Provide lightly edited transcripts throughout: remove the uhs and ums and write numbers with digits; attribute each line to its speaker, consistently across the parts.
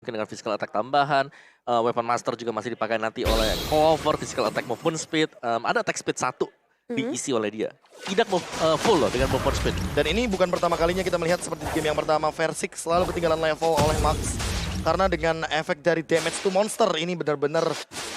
Speaker 1: mungkin dengan physical attack tambahan. Weapon Master juga masih dipakai nanti oleh Clover, physical attack movement speed. Ada attack speed 1 diisi oleh dia. Tidak full loh dengan movement speed.
Speaker 2: Dan ini bukan pertama kalinya kita melihat seperti di game yang pertama, Versik selalu ketinggalan level oleh Max. Karena dengan efek dari damage to monster ini benar-benar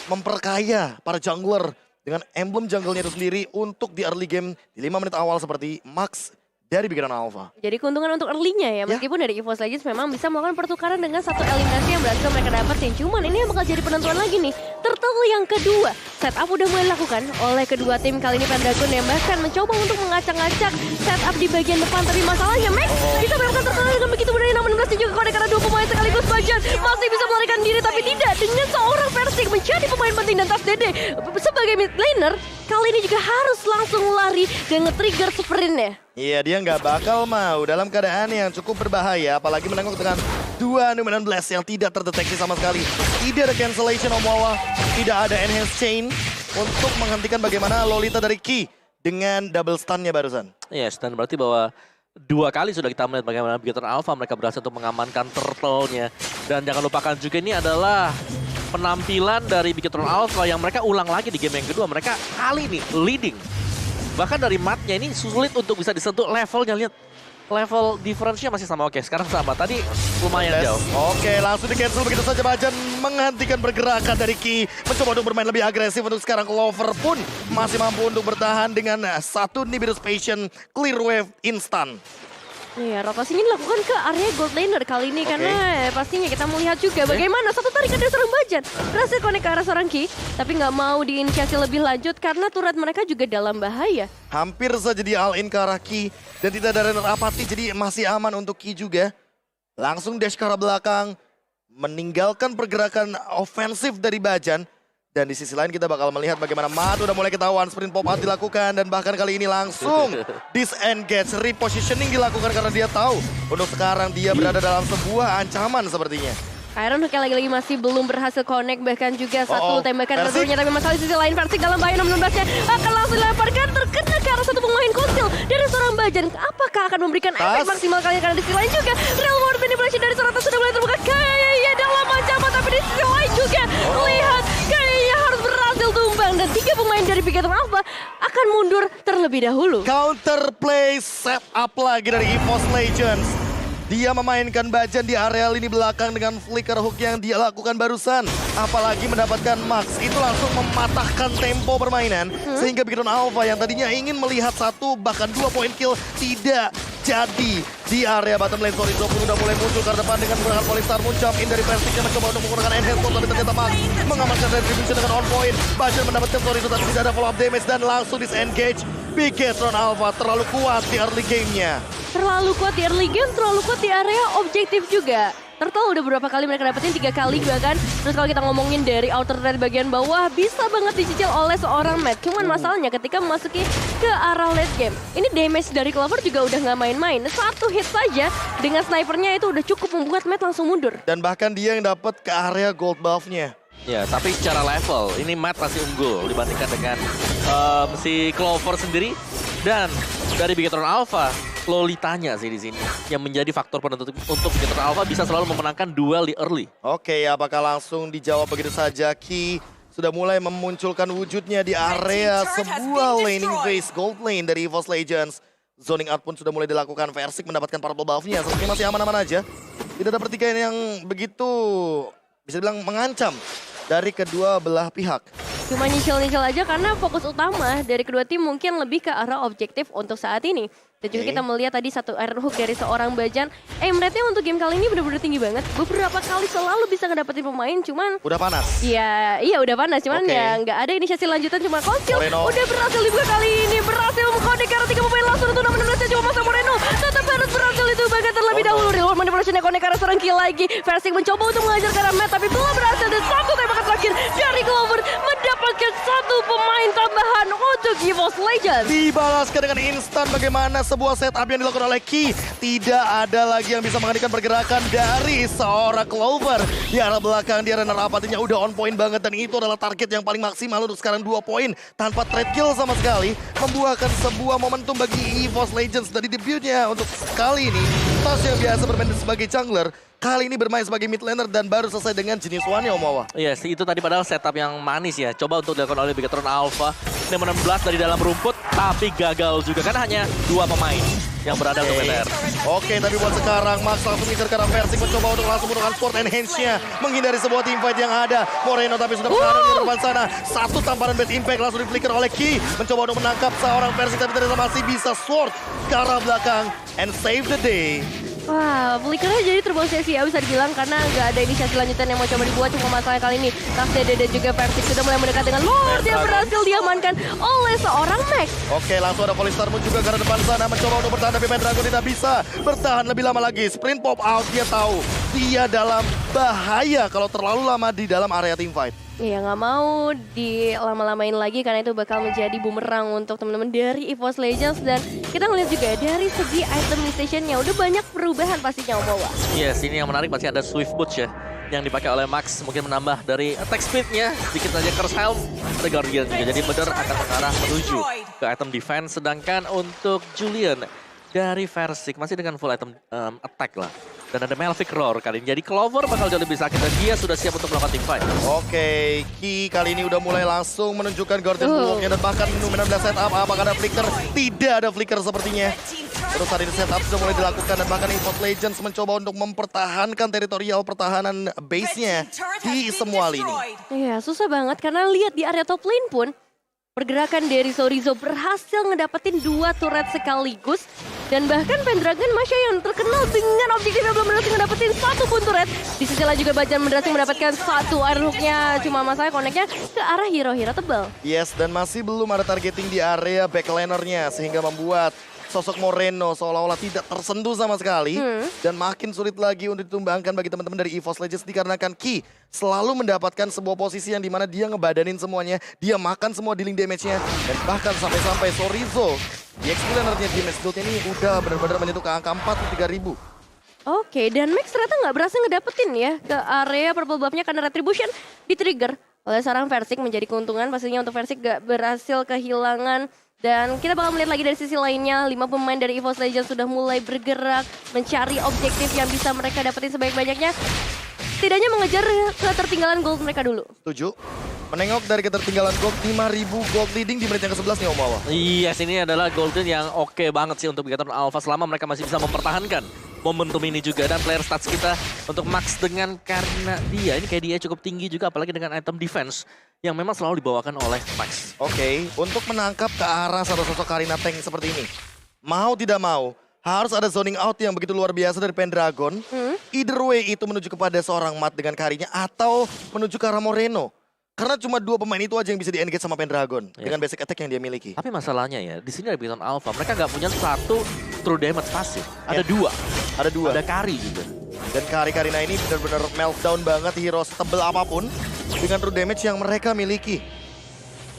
Speaker 2: memperkaya para jungler dengan emblem jungle-nya itu sendiri untuk di early game di 5 menit awal seperti Max dari Bikiran Alpha.
Speaker 3: Jadi keuntungan untuk early-nya ya, meskipun dari EVOS Legends memang bisa melakukan pertukaran dengan satu eliminasi yang berhasil mereka dapetin. Cuman ini yang bakal jadi penentuan lagi nih. Turtle yang kedua, setup udah mulai dilakukan oleh kedua tim. Kali ini Pendragon yang bahkan mencoba untuk mengacak-ngacak setup di bagian depan. Tapi masalahnya Max bisa melakukan terkenal dengan begitu mudah. Namun 16 juga Connect karena 2 pemain sekaligus Bajan masih bisa melarikan diri. Tapi tidak dengan seorang Versik menjadi pemain penting dan Tas Dede sebagai mid laner. Kali ini juga harus langsung lari dan nge-trigger sprintnya.
Speaker 2: Iya, dia nggak bakal mau dalam keadaan yang cukup berbahaya. Apalagi menengok dengan 2 Numenon Blast yang tidak terdeteksi sama sekali. Tidak ada cancellation Omawa, tidak ada enhance chain untuk menghentikan bagaimana Lolita dari Ki dengan double stun-nya barusan.
Speaker 1: Yes, dan berarti bahwa 2 kali sudah kita melihat bagaimana Bikiran Alpha mereka berhasil untuk mengamankan turtle-nya. Dan jangan lupakan juga ini adalah penampilan dari Bikiran Alpha yang mereka ulang lagi di game yang kedua. Mereka kali ini leading. Bahkan dari matnya ini sulit untuk bisa disentuh levelnya. Lihat, level difference-nya masih sama. Oke, sekarang sama. Tadi lumayan jauh.
Speaker 2: Oke, langsung di-cancel begitu saja. Bajan menghentikan pergerakan dari Ki. Mencoba untuk bermain lebih agresif. Untuk sekarang Clover pun masih mampu untuk bertahan dengan satu Nibiru's Patient Clear Wave instan.
Speaker 3: Iya, rotasinya dilakukan ke area gold laner kali ini karena pastinya kita melihat juga bagaimana satu tarikan dari seorang Bajan berhasil connect ke arah seorang Ki, tapi nggak mau diinisiasi lebih lanjut karena turret mereka juga dalam bahaya.
Speaker 2: Hampir saja di all-in ke arah Ki dan tidak ada runner apati, jadi masih aman untuk Ki juga. Langsung dash ke arah belakang, meninggalkan pergerakan ofensif dari Bajan. Dan di sisi lain kita bakal melihat bagaimana Mat udah mulai ketahuan, sprint pop out dilakukan dan bahkan kali ini langsung disengage, repositioning dilakukan karena dia tahu untuk sekarang dia berada dalam sebuah ancaman sepertinya.
Speaker 3: Iron Hook yang lagi-lagi masih belum berhasil connect, bahkan juga satu tembakan kedua-nya, tapi masalah di sisi lain Versik dalam bahaya. 16-nya akan langsung dilemparkan, terkena ke arah satu pemain Konsil dari seorang Bajan. Apakah akan memberikan efek maksimal kali karena di sisi lain juga real world manipulation dari seorang Tas sudah mulai terbuka kayaknya dalam ancaman, tapi di sisi lain juga lihat kayaknya harus berhasil tumbang dan 3 pemain dari Bikiran Alpha akan mundur terlebih dahulu.
Speaker 2: Counterplay set up lagi dari EVOS Legends. Dia memainkan Bajan di area lini belakang dengan flicker hook yang dia lakukan barusan. Apalagi mendapatkan Max, itu langsung mematahkan tempo permainan. Sehingga Bikiran Alpha yang tadinya ingin melihat 1 bahkan 2 poin kill tidak jadi. Di area bottom lane, Sorry pun udah mulai muncul ke depan dengan menggunakan Polystar Moon jump in dari Versik yang mencoba untuk menggunakan enhance tapi ternyata Max mengamankan retribution dengan on point. Bajan mendapatkan Sorry tapi tidak ada follow up damage dan langsung disengage. Bikiran Alpha terlalu kuat di early game-nya.
Speaker 3: Terlalu kuat di early game, terlalu kuat di area objektif juga. Turtle udah beberapa kali mereka dapetin 3 kali bahkan. Terus kalau kita ngomongin dari outer dari bagian bawah bisa banget dicicil oleh seorang Matt. Cuman masalahnya ketika memasuki ke arah late game, ini damage dari Clover juga udah nggak main-main. 1 hit saja dengan snipernya itu udah cukup membuat Matt langsung mundur.
Speaker 2: Dan bahkan dia yang dapat ke area gold buff-nya.
Speaker 1: Ya, tapi secara level ini Matt masih unggul dibandingkan dengan si Clover sendiri. Dan dari Bikiran Alpha, Lolitanya sih di sini yang menjadi faktor penentu untuk Bikiran Alpha bisa selalu memenangkan duel di early.
Speaker 2: Oke, apakah langsung dijawab begitu saja? Ki sudah mulai memunculkan wujudnya di area sebuah laning phase gold lane dari EVOS Legends. Zoning out pun sudah mulai dilakukan. Versik mendapatkan purple buff-nya. Sepertinya masih aman-aman aja. Tidak ada pertikaian yang begitu bisa dibilang mengancam dari kedua belah pihak.
Speaker 3: Cuma nyicil-nyicil aja karena fokus utama dari kedua tim mungkin lebih ke arah objektif untuk saat ini. Dan juga kita melihat tadi satu iron hook dari seorang Bajan. Aim rate-nya untuk game kali ini benar-benar tinggi banget. Beberapa kali selalu bisa ngedapetin pemain, cuman...
Speaker 2: Udah panas?
Speaker 3: Iya udah panas, cuman ya nggak ada inisiasi lanjutan. Cuma Konsil udah berhasil dibuka kali ini. Berhasil mengkode ke arah 3 pemain langsung untuk 16-nya cuma masa Moreno. Tetap harus berhasil itu bahkan terlebih dahulu. Real manipulation-nya connect ke arah seorang kill lagi. Versik mencoba untuk mengajar ke arah Matt, tapi belum berhasil. Dan satu tembakan terakhir dari Clover mendapatkan 1 satu pemain tambahan untuk EVOS Legends.
Speaker 2: Dibalaskan dengan instan bagaimana sebuah setup yang dilakukan oleh Ki. Tidak ada lagi yang bisa menghentikan pergerakan dari seorang Clover. Di arah belakang dia runner up artinya udah on point banget. Dan itu adalah target yang paling maksimal untuk sekarang 2 poin. Tanpa trade kill sama sekali. Membuahkan sebuah momentum bagi EVOS Legends dari debutnya untuk kali ini. Tas yang biasa bermain sebagai jungler. Kali ini bermain sebagai mid laner dan baru selesai dengan jenis one ya Omawa.
Speaker 1: Iya sih, itu tadi padahal setup yang manis ya. Coba untuk dilakukan oleh Bigetron Alpha. Ini 16 dari dalam rumput, tapi gagal juga. Karena hanya 2 pemain yang berada untuk PTR.
Speaker 2: Oke, tapi buat sekarang Max langsung ngincer ke arah Versing. Mencoba untuk langsung menggunakan Sport Enhance-nya. Menghindari sebuah teamfight yang ada. Moreno tapi sudah mengarah di depan sana. Satu tamparan base impact langsung di-flicker oleh Ki. Mencoba untuk menangkap seorang Versing, tapi ternyata masih bisa Sword ke arah belakang. And save the day.
Speaker 3: Wah, flickernya jadi terbuang sia-sia bisa dibilang karena nggak ada inisiasi lanjutan yang mau coba dibuat. Cuma masalah kali ini Taf Dede dan juga Versing sudah mulai mendekat dengan Lord yang berhasil diamankan oleh seorang Max.
Speaker 2: Oke, langsung ada Polistar Moon juga ke arah depan sana. Mencoba untuk bertahan tapi Pendragon tidak bisa bertahan lebih lama lagi. Sprint pop out, dia tahu dia dalam bahaya kalau terlalu lama di dalam area teamfight.
Speaker 3: Iya, nggak mau dilama-lamain lagi karena itu bakal menjadi bumerang untuk teman-teman dari EVOS Legends. Dan kita ngeliat juga dari segi item stationnya udah banyak perubahan pastinya Omawa.
Speaker 1: Yes, ini yang menarik pasti ada Swift Boots ya. Yang dipakai oleh Max mungkin menambah dari attack speed-nya. Sedikit saja Curse Helm, ada Guardian juga. Jadi bener akan mengarah menuju ke item defense. Sedangkan untuk Julian dari Versing masih dengan full item attack lah. Dan ada Melvic Roar kali ini. Jadi Clover bakal jauh lebih sakit dan dia sudah siap untuk melakukan teamfight.
Speaker 2: Oke, Ki kali ini udah mulai langsung menunjukkan Guardian Bulwark-nya dan bahkan menambah setup. Apakah ada flicker? Tidak ada flicker sepertinya. Terus hari ini setup sudah mulai dilakukan dan bahkan EVOS Legends mencoba untuk mempertahankan teritorial pertahanan base-nya di semua lini.
Speaker 3: Iya, susah banget karena lihat di area top lane pun pergerakan dari Sorizo berhasil ngedapetin 2 turret sekaligus. Dan bahkan Pendragon Masya yang terkenal dengan objektifnya belum berhasil ngedapetin 1 pun turret. Di sisi lain juga Bajan berhasil mendapatkan 1 Iron Hook-nya. Cuma masalah connect-nya ke arah hero-hero tebal.
Speaker 2: Yes, dan masih belum ada targeting di area backlaner-nya sehingga membuat sosok Moreno seolah-olah tidak tersentuh sama sekali. Dan makin sulit lagi untuk ditumbangkan bagi teman-teman dari EVOS Legends dikarenakan Ki selalu mendapatkan sebuah posisi yang dimana dia ngebadanin semuanya. Dia makan semua dealing damage-nya. Dan bahkan sampai-sampai Sorizo di X-Planernya di match build ini udah benar-benar menyentuh ke angka 43.000.
Speaker 3: Oke, dan Max ternyata nggak berhasil ngedapetin ya ke area purple buff-nya karena Retribution di-trigger oleh seorang Versing menjadi keuntungan. Pastinya untuk Versing nggak berhasil kehilangan. Dan kita bakal melihat lagi dari sisi lainnya, 5 pemain dari EVOS Legends sudah mulai bergerak mencari objektif yang bisa mereka dapetin sebanyak-banyaknya. Setidaknya mengejar ketertinggalan gold mereka dulu.
Speaker 2: Setuju. Menengok dari ketertinggalan gold, 5.000 gold leading di menit yang ke-11 nih Omawa.
Speaker 1: Yes, ini adalah golden yang oke banget sih untuk Bigetron Alpha selama mereka masih bisa mempertahankan momentum ini juga. Dan player stats kita untuk Max dengan karena dia, ini kayak dia cukup tinggi juga apalagi dengan item defense yang memang selalu dibawakan oleh Max.
Speaker 2: Oke, untuk menangkap ke arah satu sosok Karina tank seperti ini. Mau tidak mau, harus ada zoning out yang begitu luar biasa dari Pendragon. Either way itu menuju kepada seorang Mat dengan Karinya atau menuju ke arah Moreno. Karena cuma 2 pemain itu aja yang bisa di-engage sama Pendragon dengan basic attack yang dia miliki.
Speaker 1: Tapi masalahnya ya, di sini ada Bigetron Alpha, mereka nggak punya 1 true damage pasif. Ada 2.
Speaker 2: Ada 2.
Speaker 1: Ada Kari juga.
Speaker 2: Dan Karina ini benar-benar meltdown banget hero setebel apapun dengan true damage yang mereka miliki.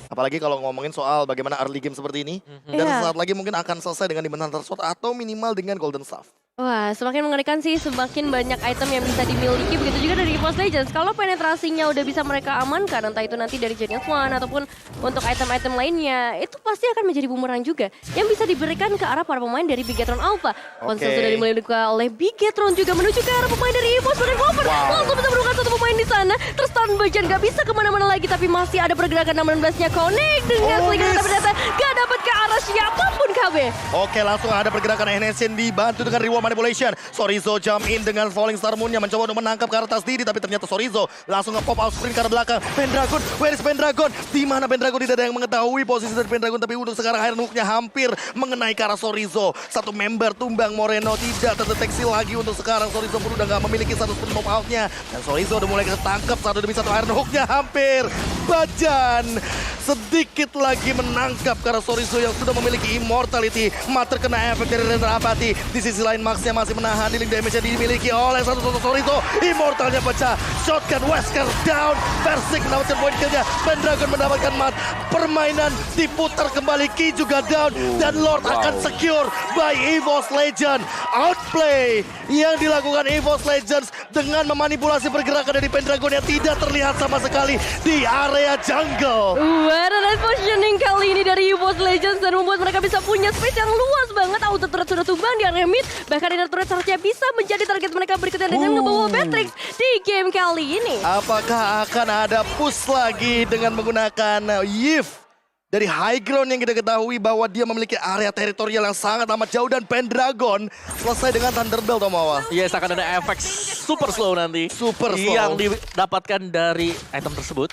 Speaker 2: Apalagi kalau ngomongin soal bagaimana early game seperti ini. Dan sesaat lagi mungkin akan selesai dengan dimenang tersebut atau minimal dengan golden staff.
Speaker 3: Wah, semakin mengerikan sih, semakin banyak item yang bisa dimiliki. Begitu juga dari EVOS Legends. Kalau penetrasinya udah bisa mereka amankan, entah itu nanti dari Genius One ataupun untuk item-item lainnya, itu pasti akan menjadi bumerang juga yang bisa diberikan ke arah para pemain dari Bigetron Alpha. Konsol sudah dimulai dibuka oleh Bigetron juga menuju ke arah pemain dari EVOS dan Clover. Langsung bisa menemukan 1 pemain di sana. Terus Tan Bajan gak bisa kemana-mana lagi, tapi masih ada pergerakan 16-nya connect dengan Slinger, tapi ternyata gak dapat ke arah siapapun KB.
Speaker 2: Oke, langsung ada pergerakan Enesien dibantu dengan reward manipulation. Sorizo jump in dengan Falling Star Moon-nya mencoba untuk menangkap ke atas diri, tapi ternyata Sorizo langsung nge-pop out sprint ke arah belakang. Pendragon, where is Pendragon? Di mana Pendragon? Tidak ada yang mengetahui posisi dari Pendragon, tapi untuk sekarang Iron Hook-nya hampir mengenai ke arah Sorizo. 1 member tumbang Moreno tidak terdeteksi lagi untuk sekarang. Sorizo pun udah nggak memiliki 1 sprint pop out-nya. Dan Sorizo udah mulai ketangkep 1 demi 1 Iron Hook-nya hampir. Bajan sedikit lagi menangkap karena Sorizo yang sudah memiliki immortality. Mat terkena efek dari Render Apathy. Di sisi lain Maxnya masih menahan, healing damage yang dimiliki oleh satu Sorizo. Immortalnya pecah, shotgun Wesker down. Versik mendapatkan point killnya, Pendragon mendapatkan Mat. Permainan diputar kembali, Ki juga down. Dan Lord akan secure by EVOS Legend. Outplay yang dilakukan EVOS Legends dengan memanipulasi pergerakan dari Pendragon yang tidak terlihat sama sekali di area jungle.
Speaker 3: Nice positioning kali ini dari EVOS Legends dan membuat mereka bisa punya space yang luas banget. Auto turret sudah tumbang di area mid. Bahkan inner turret seharusnya bisa menjadi target mereka berikutnya dengan ngebawa Matrix di game kali ini.
Speaker 2: Apakah akan ada push lagi dengan menggunakan Yif? Dari high ground yang kita ketahui bahwa dia memiliki area teritorial yang sangat amat jauh dan Pendragon selesai dengan Thunderbell Tomawa.
Speaker 1: Yes, akan ada efek super slow nanti.
Speaker 2: Super slow.
Speaker 1: Yang didapatkan dari item tersebut.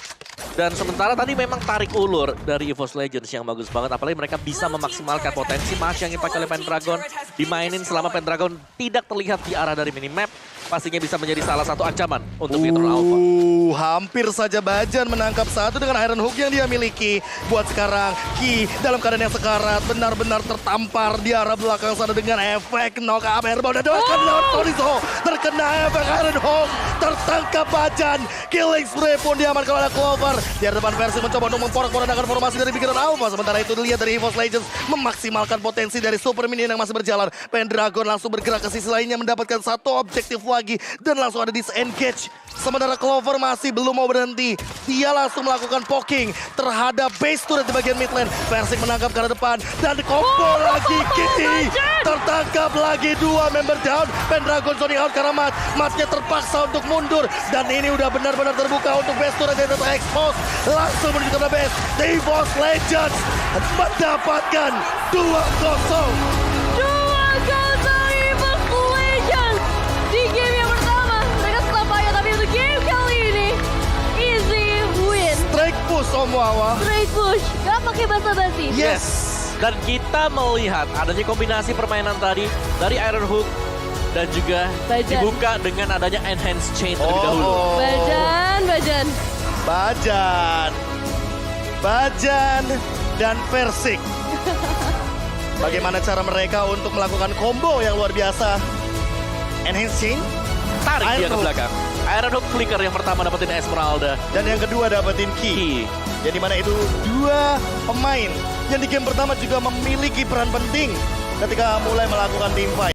Speaker 1: Dan sementara tadi memang tarik ulur dari EVOS Legends yang bagus banget. Apalagi mereka bisa memaksimalkan potensi match yang dipakai oleh Pendragon. Dimainin selama Pendragon tidak terlihat di arah dari minimap. Pastinya bisa menjadi salah satu ancaman untuk Victor Alpha.
Speaker 2: Hampir saja Bajan menangkap satu dengan Iron Hook yang dia miliki. Buat sekarang, Ki dalam keadaan yang sekarat benar-benar tertampar di arah belakang sana dengan efek knock up airball. Dan doakan Lord Sorizo terkena efek Iron Hook. Tertangkap Bajan. Killing spree pun diamankan oleh Clover. Di depan versi mencoba untuk memporak-porandakan formasi dari Victor Alpha. Sementara itu dilihat dari EVOS Legends memaksimalkan potensi dari Super Minion yang masih berjalan. Pendragon langsung bergerak ke sisi lainnya mendapatkan satu objektif lagi dan langsung ada disengage. Sementara Clover masih belum mau berhenti. Dia langsung melakukan poking terhadap base turret di bagian mid lane. Versik menangkap ke arah depan dan combo lagi Kitty. Tertangkap lagi dua member down. Pendragon zoning out karena Matnya terpaksa untuk mundur dan ini udah benar-benar terbuka untuk base turret yang terekspos. Langsung menuju ke base. EVOS Legends mendapatkan 2-0.
Speaker 3: 2-0 EVOS Legends di game yang pertama. Mereka setelah payah tapi untuk game kali ini easy win.
Speaker 2: Straight push Om Wawa.
Speaker 3: Straight push, gak pakai basa-basi.
Speaker 2: Yes.
Speaker 1: Dan kita melihat adanya kombinasi permainan tadi dari Iron Hook dan juga
Speaker 3: Bajan.
Speaker 1: dibuka dengan adanya Enhanced Chain terlebih dahulu.
Speaker 2: Bajan dan Versik. Bagaimana cara mereka untuk melakukan combo yang luar biasa? Enhancing,
Speaker 1: Tarik dia
Speaker 2: Iron
Speaker 1: ke
Speaker 2: Hook.
Speaker 1: belakang. Iron Hook flicker yang pertama dapetin Esmeralda.
Speaker 2: Dan yang kedua dapetin Ki. Yang dimana itu dua pemain yang di game pertama juga memiliki peran penting ketika mulai melakukan team fight.